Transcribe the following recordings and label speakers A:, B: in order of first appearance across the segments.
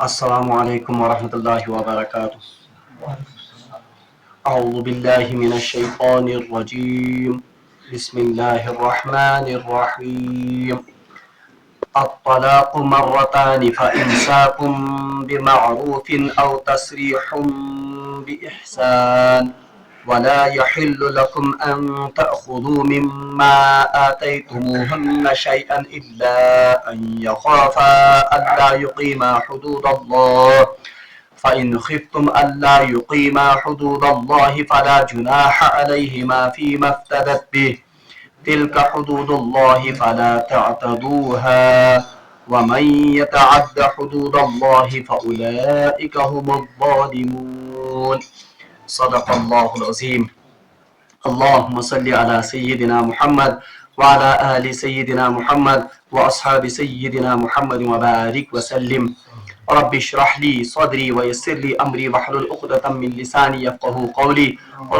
A: السلام علیکم ورحمۃ اللہ وبرکاتہ. اعوذ باللہ من الشیطان الرجیم. بسم اللہ الرحمن الرحیم. الطلاق مرتان فإمساك بمعروف أو تسريح بإحسان ولا يحل لكم أن تأخذوا مما آتيتموهن شيئا إلا أن يخافا ألا يقيما حدود الله فإن خفتم ألا يقيما حدود الله فلا جناح عليهما فيما افتدت به تلك حدود الله فلا تعتدوها ومن يتعد حدود الله فأولئك هم الظالمون. صدق الله العظيم. اللهم صل على سيدنا محمد وعلى آل سيدنا محمد وأصحاب سيدنا محمد وبارك وسلم. رب اشرح لي صدري ويسر لي أمري واحلل عقدة من لساني يفقهوا قولي.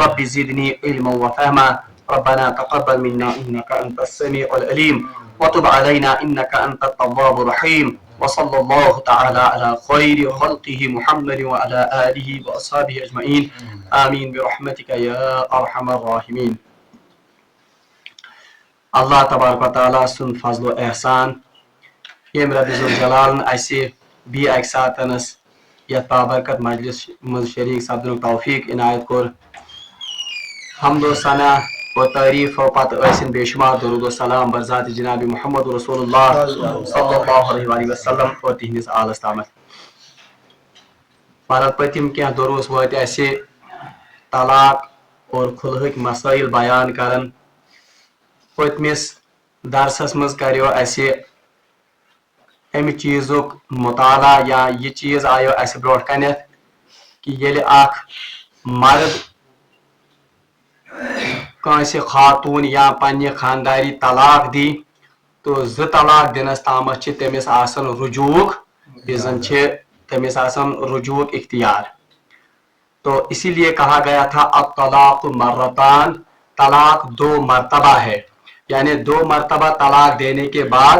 A: رب زدني علما وفهما. ربنا تقبل منا إنك أنت السميع العليم وتب علينا إنك أنت التواب الرحيم. وصلى الله تعالى على خير خلقه محمد وعلى آله وأصحابه أجمعين. آمين برحمتك يا أرحم الراحمين. اللہ تبارک و تعالیٰ سن فضل و احسان یم رب ذوالجلال اسہ بی اکہ ساتنس یتھ بابرکت مجلس مز شریک سپدنک توفیق عنایت کور. حمد و ثنا و تعریف و پتہ ٲسِن بے شمار درود و سلام بر ذات جناب محمد رسول اللہ صلی اللہ علیہ وآلہ وسلم اور تہندس آلس تامت. مگر پتم کینٛہہ دروس وٲتۍ اسہِ طلاق اور خلہٕکۍ مسائل بیان کران. پتمس درسس مز کریو اسہِ امہِ چیٖزُک مطالعہ یا یہ چیٖز آیو اسہِ برونٛٹھ کنیتھ کہ ییٚلہِ اکھ مرد کٲنٛسہِ خاتوٗن یا پننہِ خانداری طلاق دی تو زٕ طلاق دِنس تامتھ چھِ تٔمِس آسان رجوٗعُک یہِ زن چھِ تٔمِس آسان رجوٗعُک اختیار. تو اسی لیے کہا گیا تھا الطلاق مرتان, طلاق دو مرتبہ ہے, یعنی دو مرتبہ طلاق دینے کے بعد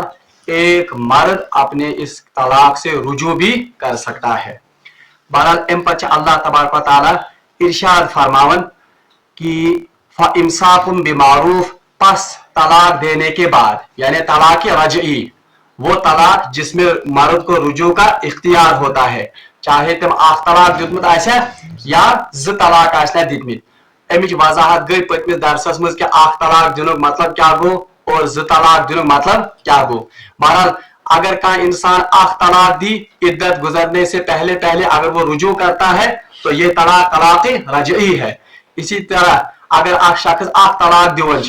A: ایک مرد اپنے اس طلاق سے رجوع بھی کر سکتا ہے. بہرحال ام پتہ اللہ تبارک و تعالیٰ ارشاد فرماون کہ فامساکم بمعروف, پس طلاق دینے کے بعد یعنی طلاق رجعی, وہ طلاق جس میں مرد کو رجوع کا اختیار ہوتا ہے, چاہے تم اخ طلاق دیتمت آسیا یا زٕ طلاق آسنا دیتمت. امچ وضاحت گئی پتمس درسس مز کہ اخ طلاق دنک مطلب کیا گو اور زٕ طلاق دنک مطلب کیا گو. بہرحال اگر کان انسان اخ طلاق دی عدت گزرنے سے پہلے اگر وہ رجوع کرتا ہے تو یہ طلاق رجعی ہے. اسی طرح اگر اخ شخص اخ طلاق دیون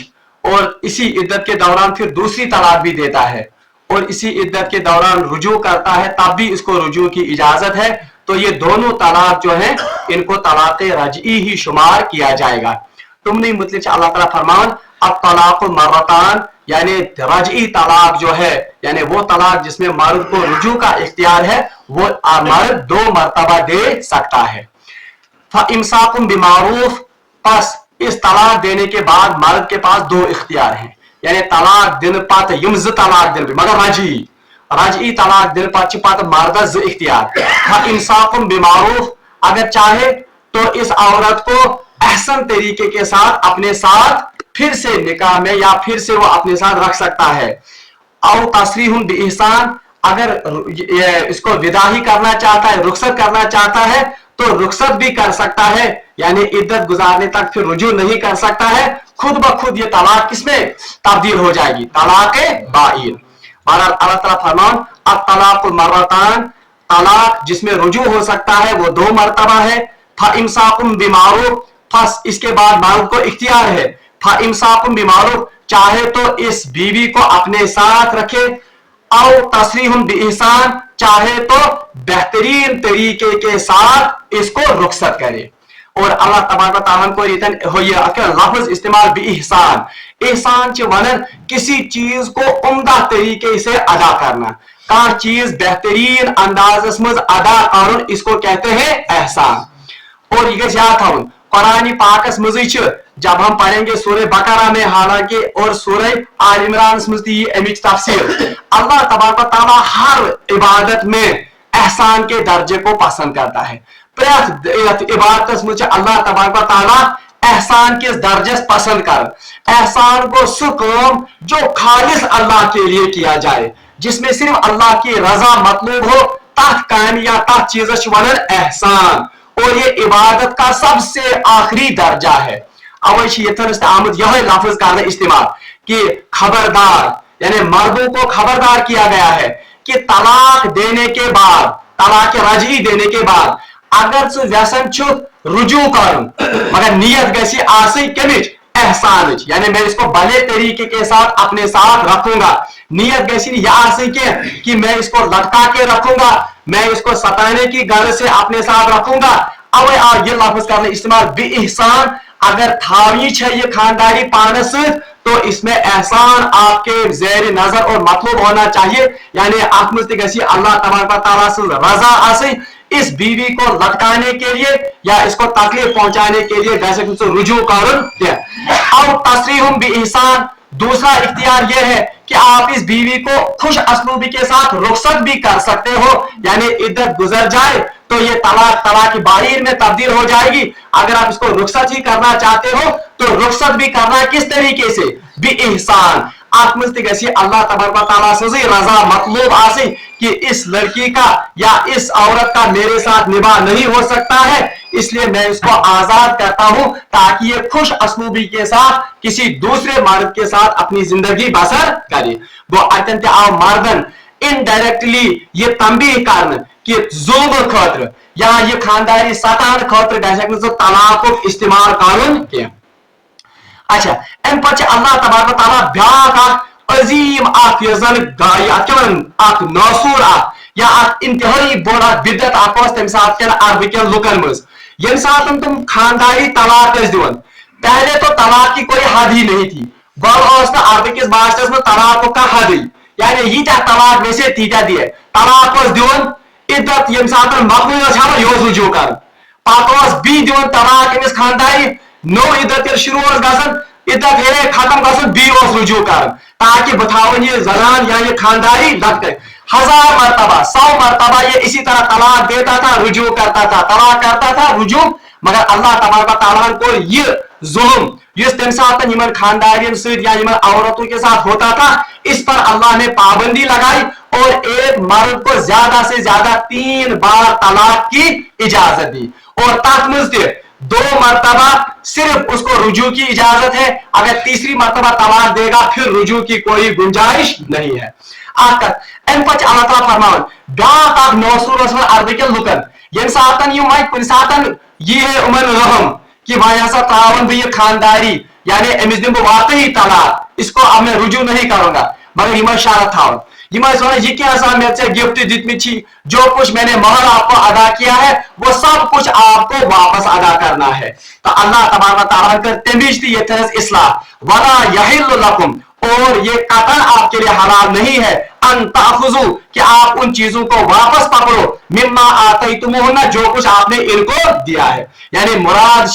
A: اور اسی عدت کے دوران پھر دوسری طلاق بھی دیتا ہے اور اسی عدت کے دوران رجوع کرتا ہے تب بھی اس کو رجوع کی اجازت ہے, تو یہ دونوں طلاق جو ہیں ان کو طلاق رجعی ہی شمار کیا جائے گا. تم نہیں مطلب اللہ تعالیٰ فرمان الطلاق مرتان, یعنی رجعی طلاق جو ہے یعنی وہ طلاق جس میں مرد کو رجوع کا اختیار ہے وہ مرد دو مرتبہ دے سکتا ہے. فامساکم بمعروف, پس اس طلاق دینے کے بعد مرد کے پاس دو اختیار ہیں, یعنی طلاق دن پتہ یم زٕ طلاق دن مگر رجعی طلاق دن پتہ پتہ مردس زٕ اختیار. فامساکم بمعروف, اگر چاہے تو اس عورت کو احسن طریقے کے ساتھ اپنے ساتھ پھر سے نکاح میں یا پھر سے وہ اپنے ساتھ رکھ سکتا ہے. او تسریح باحسان, اگر اس کو ودا ہی کرنا چاہتا ہے, رخصت کرنا چاہتا ہے تو رخصت بھی کر سکتا ہے, یعنی عدت گزارنے تک پھر رجوع نہیں کر سکتا ہے, خود بخود یہ طلاق کس میں تبدیل ہو جائے گی, طلاق بائن. بہرحال اللہ تعالیٰ فرمان الطلاق مرتان, طلاق جس میں رجوع ہو سکتا ہے وہ دو مرتبہ ہے. فامساکم بمعروف, پس اس کے بعد مرد کو اختیار ہے. فامساکم بمعروف, چاہے تو اس بیوی کو اپنے ساتھ رکھے, او تسریح باحسان, چاہے تو بہترین طریقے کے ساتھ اس کو رخصت کرے. اور اللہ تبارک و تعالیٰ کو لفظ استعمال باحسان, احسان چھ ونن کسی چیز کو عمدہ طریقے سے ادا کرنا, کان چیز بہترین انداز مز ادا کرن اس کو کہتے ہیں احسان. اور یہ یاد تھاؤن قرآن پاکس مزی چھ جب ہم پڑھیں گے سورہ بقرہ میں حالانکہ اور سورہ آل عمران میں امچ تفسیر, اللہ تبارک و تعالیٰ ہر عبادت میں एहसान के दर्जे को पसंद करता है। प्रेत इबादत में अल्लाह तबारक व तआला एहसान के दर्जे पसंद कर। एहसान को सु काम जो खालिस अल्लाह के लिए किया जाए, जिसमें सिर्फ अल्लाह की रजा मतलूब हो, तथ काम या तथ चीज वन एहसान, और ये इबादत का सबसे आखिरी दर्जा है। अवश्य आमद यह लफ्ज करना इस्तेमाल कि खबरदार, यानी मर्दों को खबरदार किया गया है कि तलाक देने के बाद, तलाक रजी देने के बाद अगर सु व्यसन छु रुजू कर, मगर नियत गसी आसी कमिच एहसान, यानी मैं इसको भले तरीके के साथ अपने साथ रखूंगा। नियत गसी यह आसी कि मैं इसको लटका के रखूंगा, मैं इसको सताने की गर्ज से अपने साथ रखूंगा। अब ये लफ्ज करने इस्तेमाल बे एहसान, अगर थावी है ये खानदारी पानस तो इसमें एहसान आपके ज़ेर नजर और मतलब होना चाहिए, यानी अल्लाह तबारक व तआला से रजा आसी इस बीवी को लटकाने के लिए या इसको तकलीफ पहुंचाने के लिए रुजू कर। और तस्रीहुम बे एहसान, दूसरा इख्तियार यह है कि आप इस बीवी को खुश असलूबी के साथ रुखसत भी कर सकते हो, यानी इद्दत गुजर जाए तो ये तलाक की बाहिर में तब्दील हो जाएगी। अगर आप इसको रुखसत ही करना चाहते हो तो रुखसत भी करना किस तरीके से, बे एहसान। अल्लाह तबारक व तआला से रजा मतलूब आसी कि इस लड़की का या इस औरत का मेरे साथ निभा नहीं हो सकता है, इसलिए मैं इसको आजाद करता हूं ताकि ये खुश असलूबी के साथ किसी दूसरे मर्द के साथ अपनी जिंदगी बसर करे। वो अत्यंत मर्दन इनडायरेक्टली ये तंबीह करन कि जुल्म खतर या ये खानदारी सतान खतर गो तलाक इस्तेमाल कर। अच्छा अम पे अल्लाह तबारक व तआला ब्याक अजीम नासूर या इंतहाई बोड़ा बिदत तम सात अरब के लुकन मज ये सात तुम खानदारी तलाक दिवन। पहले तो तलाक की कोई हद ही नहीं थी, गोल अरब किस माशरस में तलाक का हद ही, यानी यीत्या तलाक वैसे तीत्या दिए तलाक दिवन इद्दत ये सात मकबूल यो रुजू कर पत बी दिवन तलाक अमिस खानदारी नो इद्दत शुरू गसन इद्दत ये खत्म गसन बी रुजू कर ताकि बतावन ये जनान या ये खानदारी लग गए। 1000 मरतबा 100 मरतबा ये इसी तरह तलाक देता था, रुजू करता था, तलाक करता था, रुजू। मगर अल्लाह तबारक व तआला को ये जुल्म तम सातन खानदारियों से या औरतों के साथ होता था, इस पर अल्लाह ने पाबंदी लगाई और एक मर्द को ज्यादा से ज्यादा 3 बार तलाक की इजाजत दी, और तक 2 मरतबा सिर्फ उसको रुजू की इजाजत है, अगर तीसरी मरतबा तलाक देगा फिर रुजू की कोई गुंजाइश नहीं है। अल्लाह ताला फरमान ब्याक नौसूर अरब के लुकन ये सातन कुन सातन ये उमन रहम कि वह ऐसा तावन भी ये खानदारी, यानी अमिस दिन वाकई तलाक, इसको अब मैं रुजू नहीं करूंगा, मगर यम शरत था ये क्या मे गिफ्ट दितमी, जो कुछ मैंने महर आपको अदा किया है वो सब कुछ आपको वापस अदा करना है। तो अल्लाह तबारक व तआला कर तमीज दी इस्लाह वला यहिल्लु लकुम, और ये कतन आपके लिए हलाल नहीं है अन ताखुजू कि आप उन चीजों को वापस पकड़ो मिम्मा आतैतुमुहुन्ना जो कुछ आपने इनको दिया है, यानी मुराद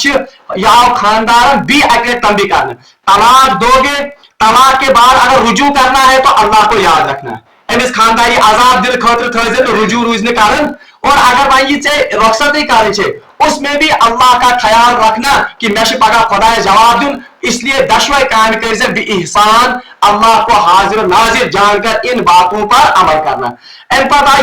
A: या खानदार भी अकेले तंबी करना। तलाक दोगे, तलाक के बाद अगर रुजू करना है तो अल्लाह को याद रखना, अमिस खानदारी आजाद दिल खतर थजे तो रुजू रूजने कारण, और अगर वही रुखसत करे उसमें भी अल्लाह का ख्याल रखना कि मैं पगह खुदा जवाब दूं, इसलिए दशवे काम कर बे एहसान अल्लाह को हाजिर नाजिर जानकर इन बातों पर अमल करना। अम पता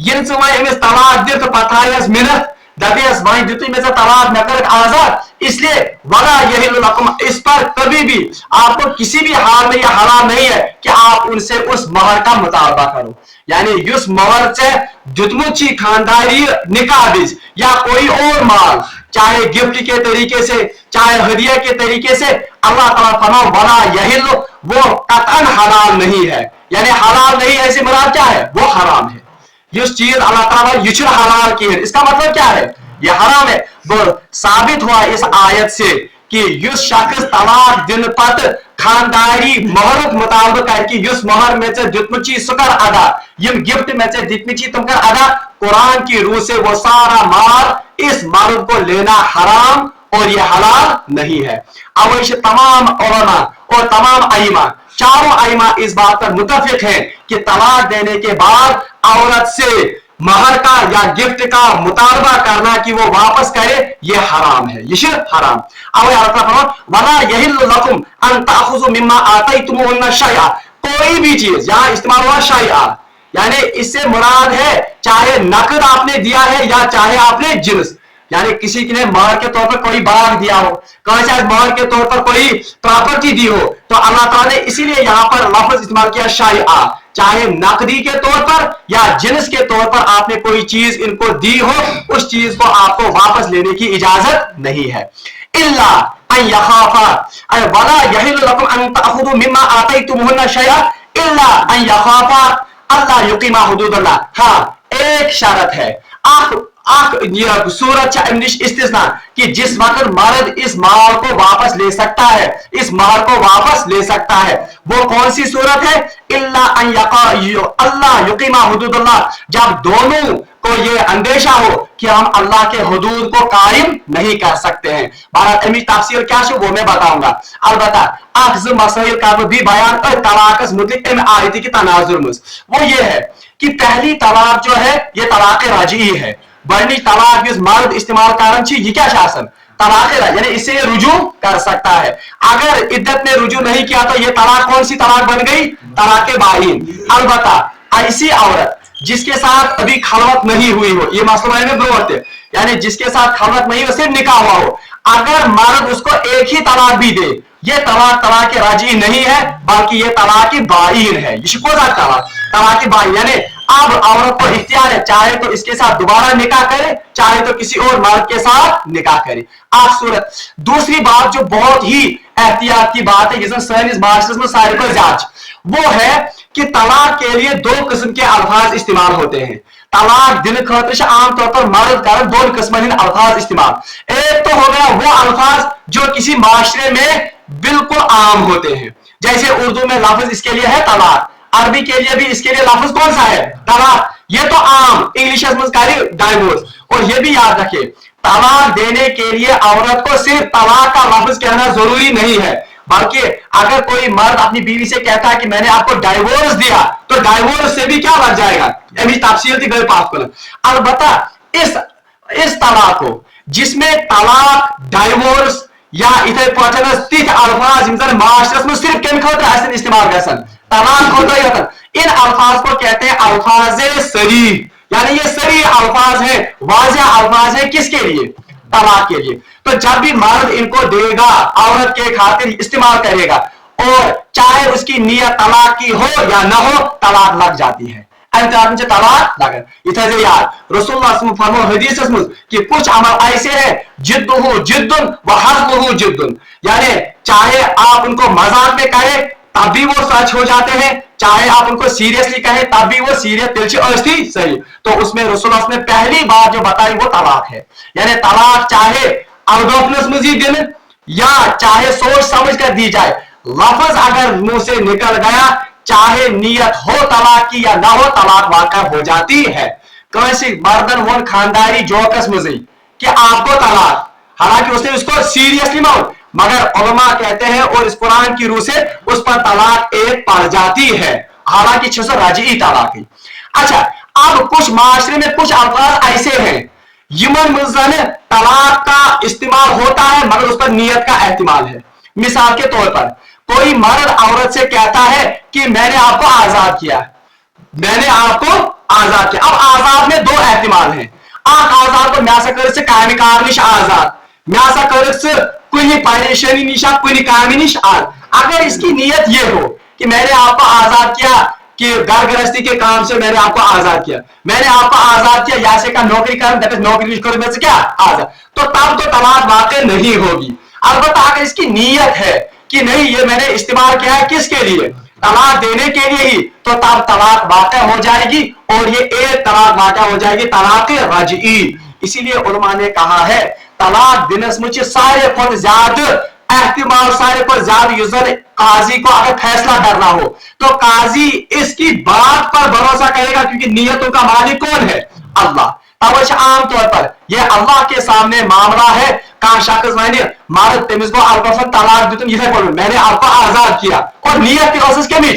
A: ये अमिस तलाक दि तो पता मिनत दपेस वह दित मे तलाक मे कर आजाद, इसलिए वला यहिल्लु लकुम, इस पर कभी भी आपको किसी भी हाल में यह हलाल नहीं है कि आप उनसे उस महर का मुतालबा करो, यानी उस महर से दितमुची खानदारी निकाह बीज या कोई और माल, चाहे गिफ्ट के तरीके से चाहे हदिया के तरीके से, अल्लाह ताला फरमाओ वला यहिल्लु, वो कतन हलाल नहीं है, यानी हलाल नहीं है ऐसे मुराद क्या है, वो हराम है। ये चीज अल्लाह ताला युचर हलाल की है, इसका मतलब क्या है, ये हराम है। वो साबित हुआ इस आयत से कि युस शख्स तलाक दिन पत खानदारी मोहर मुताबिक करके युस मोहर में से दितमुची सुकर अदा, यम गिफ्ट में से दितमुची तुम कर अदा, कुरान की रूह से वो सारा माल इस मर्द को लेना हराम और ये हलाल नहीं है। अवश्य तमाम उलमा और तमाम आइमा, चारों आइमा इस बात पर मुतफिक है कि तलाक देने के बाद औरत से महर का या गिफ्ट का मुतालबा करना कि वो वापस करे, ये हराम है, ये हराम। अब वला यहिल्लु लकुम अन ताखुजु मिम्मा आतैतुमुहुन्ना शैआ, कोई भी चीज, यहां इस्तेमाल हुआ शैआ, यानी इससे मुराद है चाहे नकद आपने दिया है या चाहे आपने जिन्स, यानी किसी ने महर के तौर पर कोई बाग दिया हो, कहीं शायद महर के तौर पर कोई प्रॉपर्टी दी हो, तो अल्लाह ताला ने इसीलिए यहां पर लफ्ज इस्तेमाल किया शैआ, चाहे नकदी के तौर पर या जिन्स के तौर पर आपने कोई चीज इनको दी हो, उस चीज को आपको वापस लेने की इजाजत नहीं है। इल्ला अन यखाफा वला यहिल्लु लकुम अन ताखुदु मिम्मा आतैतुमुहुन्ना शैआ इल्ला अन यखाफा अल्ला युकीमा हुदूदल्लाह। हाँ, एक शर्त है, सूरत इस्तिस्ना कि जिस वक्त मर्द इस माल को वापस ले सकता है, इस माल को वापस ले सकता है, वो कौन सी सूरत है? इल्ला अन अल्लाह युकीमा हुदूदल्लाह, जब दोनों को ये अंदेशा हो कि हम अल्लाह के हुदूद को कायम नहीं कर सकते हैं। भारत अमी तफसीर क्या है वो मैं बताऊंगा। अलबत्ता अख्ज़ मसाइल का भी बयान और तलाक़स मुतलिक इन आयती की तनाजुर में वो ये है कि पहली तलाक जो है ये तलाक राजी है, बड़ी तलाक जिस मर्द इस्तेमाल कारण ये क्या शासन तलाक, यानी इसे रुजू कर सकता है। अगर इद्दत ने रुजू नहीं किया तो ये तलाक कौन सी तलाक बन गई? तलाक बाइन। अलबत्ता ऐसी औरत जिसके साथ अभी खलवत नहीं हुई हो, ये मसला में दो होते, यानी जिसके साथ खलवत नहीं हो, सिर्फ निकाह हुआ हो, अगर मर्द उसको एक ही तलाक भी दे, ये तलाक राजी नहीं है, बल्कि ये तलाक बाइन है। ये तलाक बाइन, यानी अब औरत को इख्तियार है, चाहे तो इसके साथ दोबारा निकाह करे, चाहे तो किसी और मर्द के साथ निकाह करे। आप सूरत दूसरी बात जो बहुत ही एहतियात की बात है, जिसमें साइंस मास्टर्स में सारे पर जांच, वो है कि तलाक के लिए दो किस्म के अल्फाज इस्तेमाल होते हैं। तलाक दिन खतर आमतौर पर मर्द कर दो किस्म अल्फाज इस्तेमाल। एक तो हो गया वो अल्फाज जो किसी माशरे में बिल्कुल आम होते हैं, जैसे उर्दू में लफ्ज इसके लिए है तलाक, अरबी के लिए भी इसके लिए लफ्ज कौन सा है? तलाक। ये तो आम इंग्लिश में डाइवोर्स। और ये भी याद रखिए, तलाक देने के लिए औरत को सिर्फ तलाक का लफ्ज कहना जरूरी नहीं है, बल्कि अगर कोई मर्द अपनी बीवी से कहता है कि मैंने आपको डाइवोर्स दिया, तो डाइवोर्स से भी क्या बन जाएगा? तफसील थी गल पास कर। अलबत्ता इस तलाक को जिसमें तलाक डाइवोर्स या इथे पहुंचना तिथ अल्फाज माशरस में सिर्फ केम खतर इस्तेमाल गसन तलाक होता, इन अल्फाज को कहते हैं अल्फाज सरी, यानी ये सरी अल्फाज है, वाज़ेह अल्फाज है, किसके लिए? तलाक के लिए। तो जब भी मर्द इनको देगा, औरत के खातिर इस्तेमाल करेगा, और चाहे उसकी नियत तलाक की हो या ना हो, तलाक लग जाती है। तलाक लगन इथे याद रसूलुल्लाह फरमाया हदीस में कि कुछ अमल ऐसे हैं जिद्दुहु जिद्दुन व हज़्लुहु जिद्दुन, यानी चाहे आप उनको मजाक में कहें तब भी वो सच हो जाते हैं, चाहे आप उनको सीरियसली कहें तब भी वो सीरियस दिल से अस्ती सही। तो उसमें रसूलुल्लाह ने पहली बात जो बताई वो तलाक है, यानी तलाक चाहे अवगोफनस मजीद दिन या चाहे सोच समझ कर दी जाए, लफ्ज अगर मुंह से निकल गया, चाहे नियत हो तलाक की या ना हो, तलाक वाक़ा हो जाती है। कैसे मर्दन वन खानदारी जोकस मजी कि आपको तलाक, हालांकि उसने उसको सीरियसली मानो, मगर उलमा कहते हैं और इस कुरान की रूह से उस पर तलाक एक पड़ जाती है, हालांकि 600 राजी तलाक है। अच्छा, अब कुछ माशरे में कुछ अल्फाज ऐसे हैं यमन मुज़न तलाक का इस्तेमाल होता है, मगर उस पर नियत का एहतिमाल है। मिसाल के तौर पर कोई मर्द औरत से कहता है कि मैंने आपको आजाद किया, मैंने आपको आजाद किया। अब आजाद में दो एहतिमाल हैं, आजाद को म्यासा कर से कामी कार निश आजाद, म्यासा कर से कोई परेशानी निशा कोई कामी निश आज। अगर इसकी नियत ये हो कि मैंने आपको आजाद किया कि घर गृहस्थी के काम से मैंने आपको आजाद किया, मैंने आपको आजाद किया या से का नौकरी कर नौकरी में से क्या आजाद, तो तब तो तलाक वाक़ई नहीं होगी। अलबत्ता अगर इसकी नियत है कि नहीं ये मैंने इस्तेमाल किया है किसके लिए? तलाक देने के लिए ही, तो तब तलाक वाक़ई हो जाएगी और ये एक तलाक वाक़ई हो जाएगी, तलाक रजई। इसीलिए उलमा ने कहा है तलाक दिनस में सारे पर ज्यादा एहतिमाल, सारे पर ज्यादा यूजर काजी को अगर फैसला करना हो तो काजी इसकी बात पर भरोसा करेगा, क्योंकि नियतों का मालिक कौन है? अल्लाह। तब आम तौर पर यह अल्लाह के सामने मामला है, कहा शख्स मैंने मर्द तमिस को अल्फा तलाक दितुन, मैंने आपको आजाद किया और नियत के के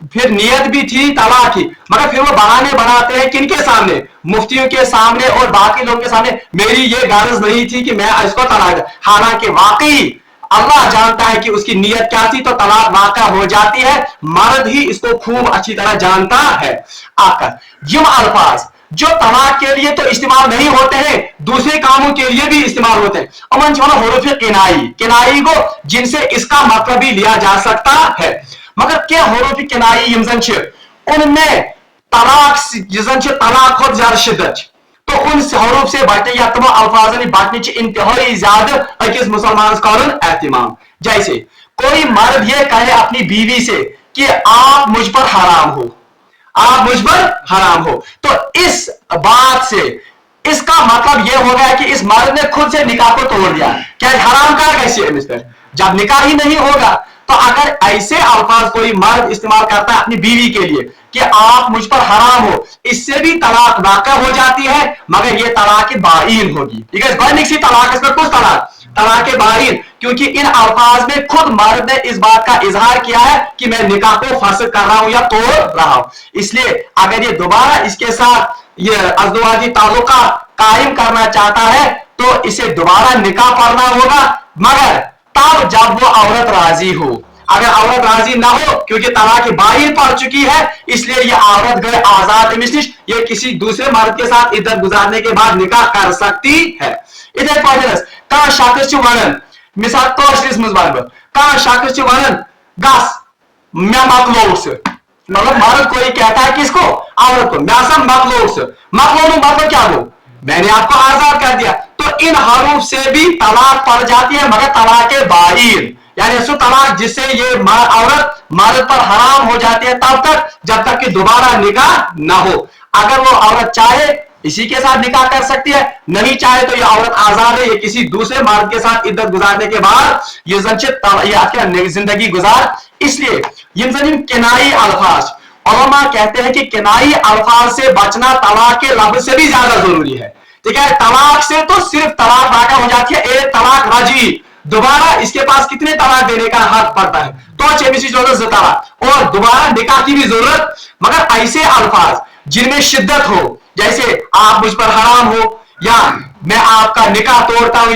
A: फिर नियत भी थी तलाक की, मगर फिर वो बहाने बनाते हैं किनके सामने, मुफ्तियों के सामने और बाकी लोगों के सामने, मेरी ये गारज नहीं थी कि मैं इसको तलाक, हालांकि वाकई अल्लाह जानता है कि उसकी नीयत क्या थी, तो तलाक वाक़ा हो जाती है। मर्द ही इसको खूब अच्छी तरह जानता है। आकर यूं अल्फाज जो तलाक के लिए तो इस्तेमाल नहीं होते हैं, दूसरे कामों के लिए भी इस्तेमाल होते हैं। अमन छोड़ा हुरूफ किनाई, किनाई को जिनसे इसका मतलब भी लिया जा सकता है, मगर क्या हुरूफ किनाई यम जन उनमें तलाक यम तलाक खुद ज्यादा शिद्दत, तो उन हरूफ से बचने या तमाम अल्फाजन बचने इंतहाई ज्यादा अकिस मुसलमान कौन एहतमाम। जैसे कोई मर्द ये कहे अपनी बीवी से कि आप मुझ पर हराम हो, आप मुझ पर हराम हो, तो इस बात से इसका मतलब यह हो गया कि इस मर्द ने खुद से निकाह को तोड़ दिया। क्या हराम कहा कैसे है मिस्टर, जब निकाह ही नहीं होगा। तो अगर ऐसे अल्फाज कोई मर्द इस्तेमाल करता है अपनी बीवी के लिए कि आप मुझ पर हराम हो, इससे भी तलाक वाक़ा हो जाती है, मगर ये तलाक बाइन होगी। ठीक है, गौरनिक तलाक, इसमें कुछ तलाक बाइन, क्योंकि इन अल्फाज में खुद मर्द ने इस बात का इजहार किया है कि मैं निकाह को फासिद कर रहा हूं या तोड़ रहा हूं। इसलिए अगर ये दोबारा इसके साथ ये अज़दवाजी ताल्लुका कायम करना चाहता है तो इसे दोबारा निकाह पढ़ना होगा, मगर तब जब वो औरत राजी हो। अगर औरत राजी ना हो, क्योंकि तलाक बाइन पड़ चुकी है, इसलिए ये औरत गए आजाद मिस्लिश, ये किसी दूसरे मर्द के साथ इद्दत गुजारने के बाद निकाह कर सकती है। इधर पढ़स कहां शख्स वन मिसाल कौशरिस मज वन कहां शख्स वन गस मैं मकलो से, मतलब मर्द कोई कहता है किसको, औरत को, मैं सब मकलो से, मकलो मतलब क्या हो, मैंने आपको आजाद कर दिया। तो इन हरूफ से भी तलाक पड़ जाती है, मगर तलाक बाइन, यानी सो तलाक जिससे ये औरत मर्द पर हराम हो जाती है तब तक जब तक कि दोबारा निकाह ना हो। अगर वो औरत चाहे इसी के साथ निकाह कर सकती है, नहीं चाहे तो ये औरत आजाद है, ये किसी दूसरे मर्द के साथ इद्दत गुजारने के बाद ये जिंदगी गुजार। इसलिए ये किनाई अल्फाज, उलमा कहते हैं कि किनाई अल्फाज से बचना तलाक के लफ्ज से भी ज्यादा जरूरी है। ठीक है, तलाक से तो सिर्फ तलाक वाक़ा हो जाती है, एक तलाक रजी, दोबारा इसके पास कितने तलाक देने का हक पड़ता है, तो चेबीसी तलाक, और दोबारा निकाह की भी जरूरत। मगर ऐसे अल्फाज जिनमें शिद्दत हो, जैसे आप मुझ पर हराम हो, या मैं आपका निकाह तोड़ता हूं,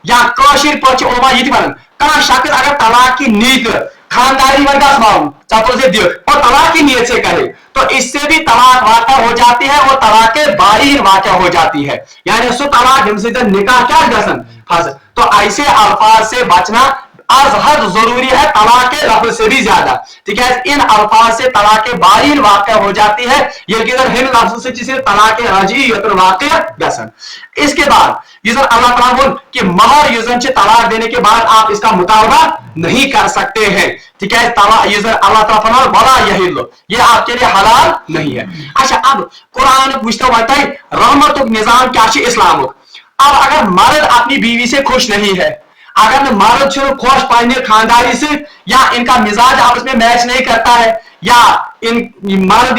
A: या कौशिर पक्ष उलमा ये कहां शख्स अगर तलाक की नीयत खानदारी वर्गास मालूम चतुर से दियो और तलाक की नीयत से करे, तो इससे भी तलाक वाक़ा हो जाती है और तलाक बाइन वाक़ा हो जाती है, यानी उसको तलाक निकाह क्या गसन फंस। तो ऐसे अल्फाज से बचना आज हद जरूरी है, तलाक के लफ्ज से भी ज्यादा। ठीक है, इन अल्फाज से तलाक बाइन वाक़ा हो जाती है, ये किधर हिन लफ्ज से जिसे तलाक रजी वाक़ा गसन। इसके बाद यूजर अल्लाह ताला बोल कि महर यूजर से तलाक देने के बाद आप इसका मुतालबा नहीं कर सकते हैं। ठीक है, यूजर अल्लाह ताला फरमाता है बला यहिल्लु, ये आपके लिए हलाल नहीं है। अच्छा, अब कुरान पूछता हुआ है रहमत निजाम क्या है इस्लाम। अब अगर मर्द अपनी बीवी से खुश नहीं है, अगर मर्द खुश पाने खानदारी से, या इनका मिजाज आपस में मैच नहीं करता है, या इन मर्द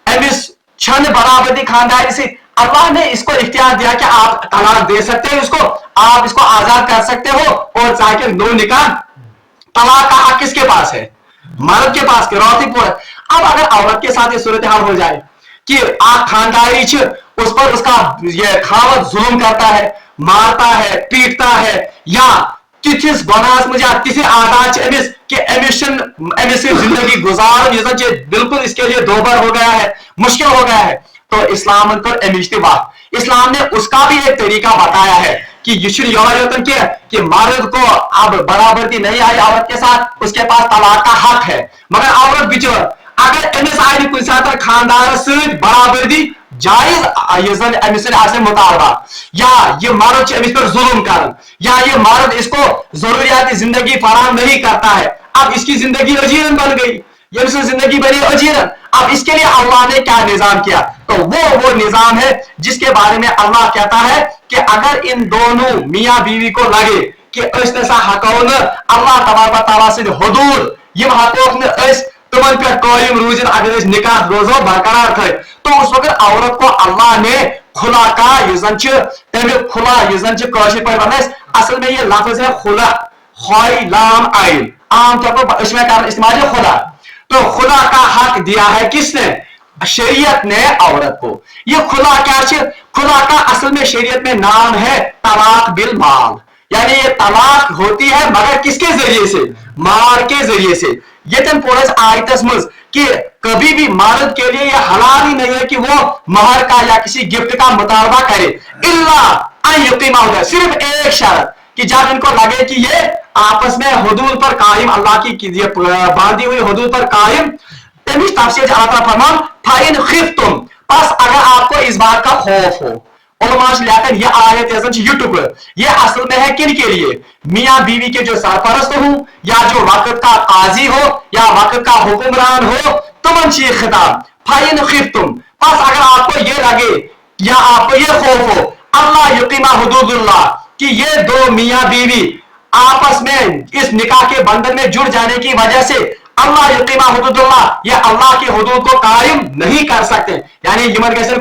A: अमिस छन बराबरी खानदारी से, अल्लाह ने इसको इख्तियार दिया कि आप तलाक दे सकते हैं, उसको आप इसको आजाद कर सकते हो, और चाहे दो निकाह, तलाक का हक किसके पास है, मर्द के पास, के रौतीपुर। अब अगर औरत के साथ ये सूरत हाल हो जाए कि आप खानदारी उस पर उसका ये खावत जुल्म करता है, मारता है, पीटता है, या किस बनास मुझे किसी आदात अमिस कि अमिस जिंदगी गुजार बिल्कुल इसके लिए दोबर हो गया है, मुश्किल हो गया है, तो इस्लाम पर इस्लाम ने उसका भी एक तरीका बताया है कि कि मर्द को अब बराबरी नहीं आई औरत के साथ, उसके पास तलाक का हक है, मगर औरत बिचर अगर अमिस आई कुछ खानदार से बराबरी जायज मुतालबा, या ये मर्द अमिस पर जुल्म कर, या ये मर्द इसको जरूरियात जिंदगी फराहम नहीं करता है, अब इसकी जिंदगी अजीरन बन गई, ये जिंदगी बनी अजीरन। अब इसके लिए अल्लाह ने क्या निजाम किया, तो वो निजाम है जिसके बारे में अल्लाह कहता है कि अगर इन दोनों मियां बीवी को लगे कि अल्लाह तबारक तआला से हुदूद यम हकूक ने तुमन पे कायम रोजन, अगर निकाह रोजो बरकरार थे, तो उस वक्त औरत को अल्लाह ने खुला का खुला कौशिर पर बना, असल में ये लफ्ज है खुला, लाम आइन, आमतौर पर इसमें इस्तेमाल है खुला। तो खुदा का हक दिया है किसने? शरीयत ने औरत को। ये खुदा क्या है? खुदा का असल में शरीयत में नाम है तलाक बिल माल, यानी ये तलाक होती है मगर किसके जरिए से? माल के जरिए से। ये तन पोरस आयतस मज कि कभी भी मर्द के लिए यह हलाल ही नहीं है कि वो महर का या किसी गिफ्ट का मुतालबा करे, इल्ला अन युकीमा होगा, सिर्फ एक शर्त कि जब इनको लगे कि ये आपस में हुदूद पर कायम, अल्लाह की ये बांधी हुई हुदूद पर कायम, तभी तफसीर अल्लाह फरमान फाइन खिफ्तुम, बस अगर आपको इस बात का खौफ हो। लेकर यह आयत ये असल में है किन के लिए? मियां बीवी के जो सरपरस्त हो, या जो वक्त का काजी हो, या वक्त का हुक्मरान हो, तुमन ची खिताब फाइन खिफ्तुम, बस अगर आपको ये लगे या आपको ये खौफ हो अल्लाह युकीमा हुदूदुल्लाह, कि ये दो मियां बीवी आपस में इस निकाह के बंधन में जुड़ जाने की वजह से अल्लाह युकीमा हुदूदुल्लाह, ये अल्लाह की हुदूद को कायम नहीं कर सकते, यानी यमन कैसे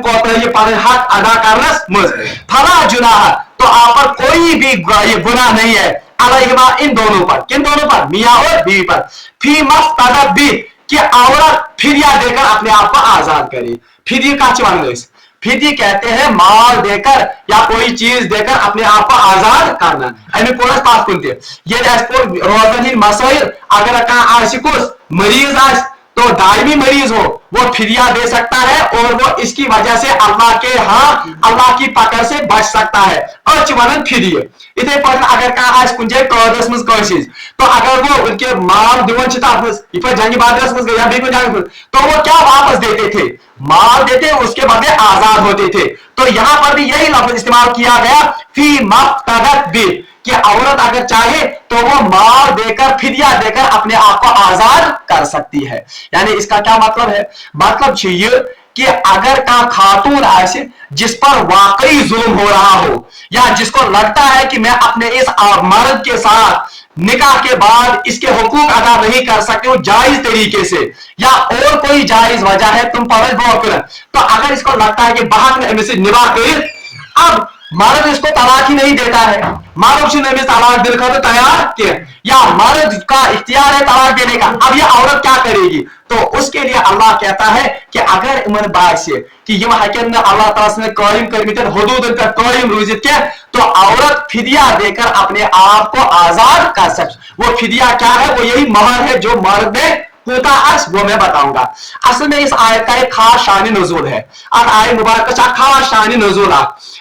A: हक अदा करना मुझ फला जुनाह, तो आप पर कोई भी गुनाह नहीं है अलैहिमा, इन दोनों पर। किन दोनों पर? मियां और बीवी पर। फी मफ्तदत भी, कि औरत फिदिया देकर अपने आप को आजाद करे। फिदिया का फिदी कहते हैं माल देकर या कोई चीज देकर अपने आप को आजाद करना। अमें कोरस पास कुनते ये रोजन हिंद मसाइल, अगर कस मरीज आस तो दायमी मरीज हो, वो फिदिया दे सकता है और वो इसकी वजह से अल्लाह के अल्लाह की पकड़ से बच सकता है, और वन फिदिये। इथे पर अगर कुछ कदस मज तो अगर वो उनके माल दिवन जंग बादरस मज या जंग, तो वो क्या वापस देते थे? माल देते, उसके बदले आजाद होते थे। तो यहां पर भी यही लफ्ज इस्तेमाल किया गया फी मफ्तदत भी, कि औरत अगर चाहे तो वो माल देकर फिदिया देकर अपने आप को आजाद कर सकती है। यानी इसका क्या मतलब है? मतलब चाहिए कि अगर का खातून ऐसे जिस पर वाकई जुल्म हो रहा हो, या जिसको लगता है कि मैं अपने इस मर्द के साथ निकाह के बाद इसके हुकूक अदा नहीं कर सकते हो जायज तरीके से, या और कोई जायज वजह है, तुम पर तो अगर इसको लगता है कि बाहर में इनसे निभा कर, अब मर्द इसको तलाक ही नहीं देता है, मानो तलाक दिल का तो तैयार किया, या मर्द का इख्तियार है तलाक देने का, अब ये औरत क्या करेगी? तो उसके लिए अल्लाह कहता है कि अगर इमन बात से कि ये हकन अल्लाह ताला ने कायम कर हुदूद का कायम रूजित के, तो औरत फिदिया देकर अपने आप को आजाद कर सकती। वो फिदिया क्या है? वो यही महर है जो मर्द ने होता अर्स, वो मैं बताऊंगा। असल में इस आयत का एक खास शान नज़ूल है, और आय मुबारक का खास शान नज़ूल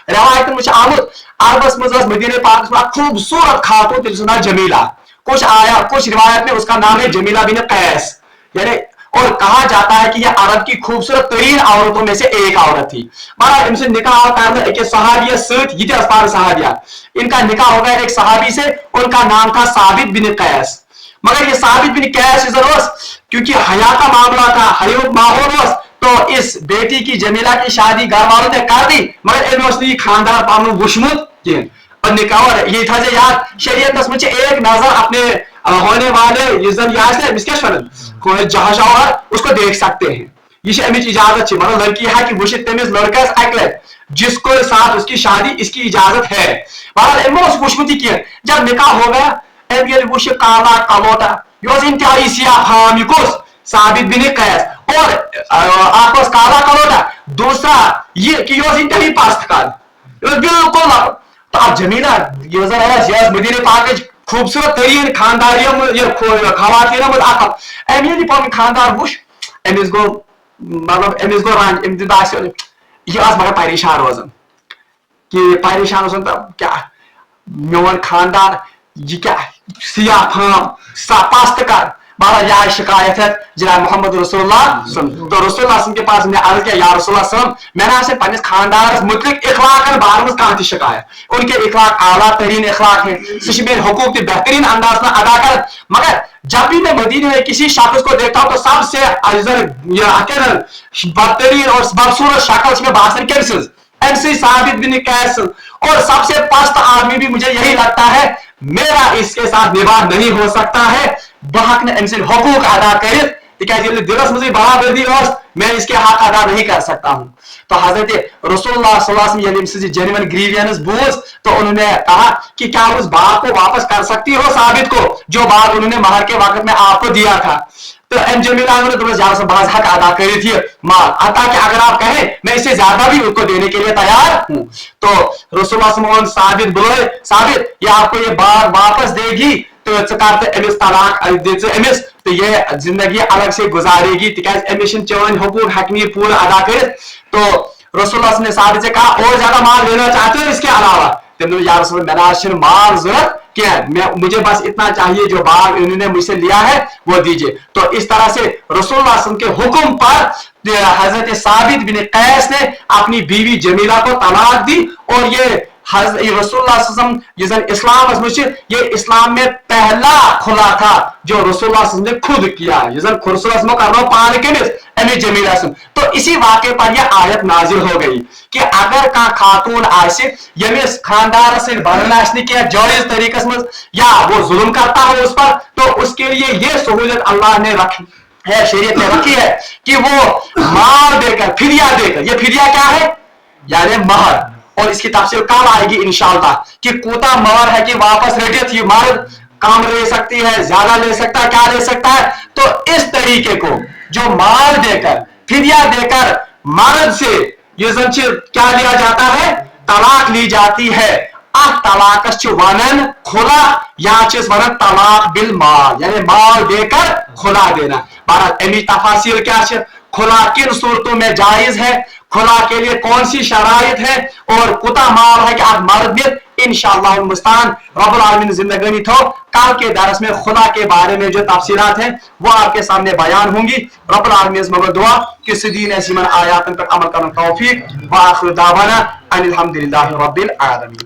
A: रवायत में आमुद अरबस मज मदीने पाक में खूबसूरत खातून तिलसुना जमीला, कुछ आया कुछ रिवायत में उसका नाम है जमीला बिन कैस, यानी और कहा जाता है कि यह अरब की खूबसूरत तरीन औरतों में से एक औरत थी। महाराज इनसे निकाह करना एक सहाबिया सहित अस्पार सहाबिया, इनका निकाह हो गया एक सहाबी से, उनका नाम था साबित बिन कैस। मगर ये साबित बिन कैस क्योंकि हया का मामला था, हयो माहौल, तो इस बेटी की जमीला की शादी घर वालों ने कर दी, मगर खानदार पामन वुशमुत और निकाह ये था यार शरीयत में एक नजर अपने होने वाले जहाज उसको देख सकते हैं, ये अमिच इजाजत मतलब लड़की है कि वो तमिस लड़कस अकल जिसको साथ उसकी शादी इसकी इजाजत है। वुशमुती की जब निकाह हो गया वो काला कलोटा इंतहाई सियाह साबित बिन कैस और आपस काला कलोटा, दूसरा ये कि इंतहाई पास्तकार बिल्कुल। तो अब जमीला मदीने पाक खूबसूरत तरीन खानदारियों खवातीन पन खानदार वुश अमिस गो मतलब अमिस गो रंज यह मगर परेशान रोजान कि परेशान रोजान क्या मोन खानदार ये क्या सियाह फाम पास्तकार बाला यह शिकायत है जनाब मोहम्मद रसूलुल्लाह। तो रसूलुल्लाह के पास मैंने अर्ज किया या रसूलुल्लाह मैंने आपसे पन्निस खानदार मुतलिक इखलाकन बारे में कहां शिकायत, उनके इखलाक आला तरीन इखलाक है, सशबीर हुकूक के बेहतरीन अंदाज में अदा कर, मगर जब भी मैं मदीने में किसी शख्स को देखता हूं तो सबसे बदतरीन और बदसूरत शक्ल में बासन कैंसिल एमसी साबित बिन कैस, और सबसे पस्त आदमी भी मुझे यही लगता है मेरा इसके साथ निवाह नहीं हो सकता है, बहक ने इनसे हुकूक अदा कर दिलस मुझे बराबरी मैं इसके हक अदा नहीं कर सकता हूं। तो हजरत रसूलुल्लाह सल्लल्लाहु अलैहि वसल्लम जेन्युइन ग्रीवियंस बूझ तो उन्होंने कहा कि क्या उस बात को वापस कर सकती हो साबित को जो बात उन्होंने महर के वक्त में आपको दिया था? تو ام جمیلہ نے تمہیں زیادہ سے بعض حق ادا کری تھی مال عطا کہ اگر آپ کہیں میں اس سے زیادہ بھی اس کو دینے کے لیے تیار ہوں. تو رسول اللہ صلی اللہ علیہ وسلم ثابت بولے ثابت یہ آپ کو یہ باغ واپس دے گی تو امس طلاق امس تو یہ زندگی الگ سے گزارے گی تکیاز امس چون حقوق حقنی پورا ادا کر. تو رسول اللہ نے ثابت سے کہا اور زیادہ مال لینا چاہتے ہو اس کے علاوہ؟ تم نے یا رسول اللہ میں مال ضرورت کیا مجھے بس اتنا چاہیے جو باغ انہوں نے مجھ سے لیا ہے وہ دیجیے. تو اس طرح سے رسول اللہ صلی اللہ علیہ وسلم کے حکم پر حضرت ثابت بن قیس نے اپنی بیوی جمیلہ کو طلاق دی. اور یہ رسول اللہ صلی اللہ علیہ وسلم یہ اسلام یہ اسلام میں پہلا کھلا تھا جو رسول اللہ صلی اللہ علیہ وسلم نے خود کیا یہ رسول اللہ صلی اللہ علیہ وسلم پان کمس امی جمیلہ سن. تو اسی واقعے پر یہ آیت نازل ہو گئی کہ اگر کا خاتون آسے یمس خاندار سے بڑھنا کیا جائز طریقے میں یا وہ ظلم کرتا ہے اس پر تو اس کے لیے یہ سہولت اللہ نے رکھی ہے شریعت نے رکھی ہے کہ وہ مال دے کر فدیہ دے کر یہ فدیہ کیا ہے یعنی مہر اور اس کی تفصیل کب آئے گی انشاءاللہ کہ کوتا مہر ہے کہ واپس ریڈیت یہ مرد کام لے سکتی ہے زیادہ لے سکتا ہے کیا لے سکتا ہے. تو اس طریقے کو جو مال دے کر فدیہ دے کر مرد سے یہ کیا لیا جاتا ہے طلاق لی جاتی ہے. طلاق ونن کھلا یا ونن طلاق بالمال یعنی مال دے کر کھلا دینا. بہرحال امی تفاصیل کیا کھلا کن صورتوں میں جائز ہے کھلا کے لیے کون سی شرائط ہے اور کوتا مال ہے کہ آپ مرد بھی انشاءاللہ المستعان رب العالمین زندگانی تھو کل کے درس میں خلا کے بارے میں جو تفصیلات ہیں وہ آپ کے سامنے بیان ہوں گی. رب العالمین مگر دعا کہ صدین ایسی من آیات پر عمل کرنا توفیق وآخر دعوانا ان الحمدللہ رب العالمین.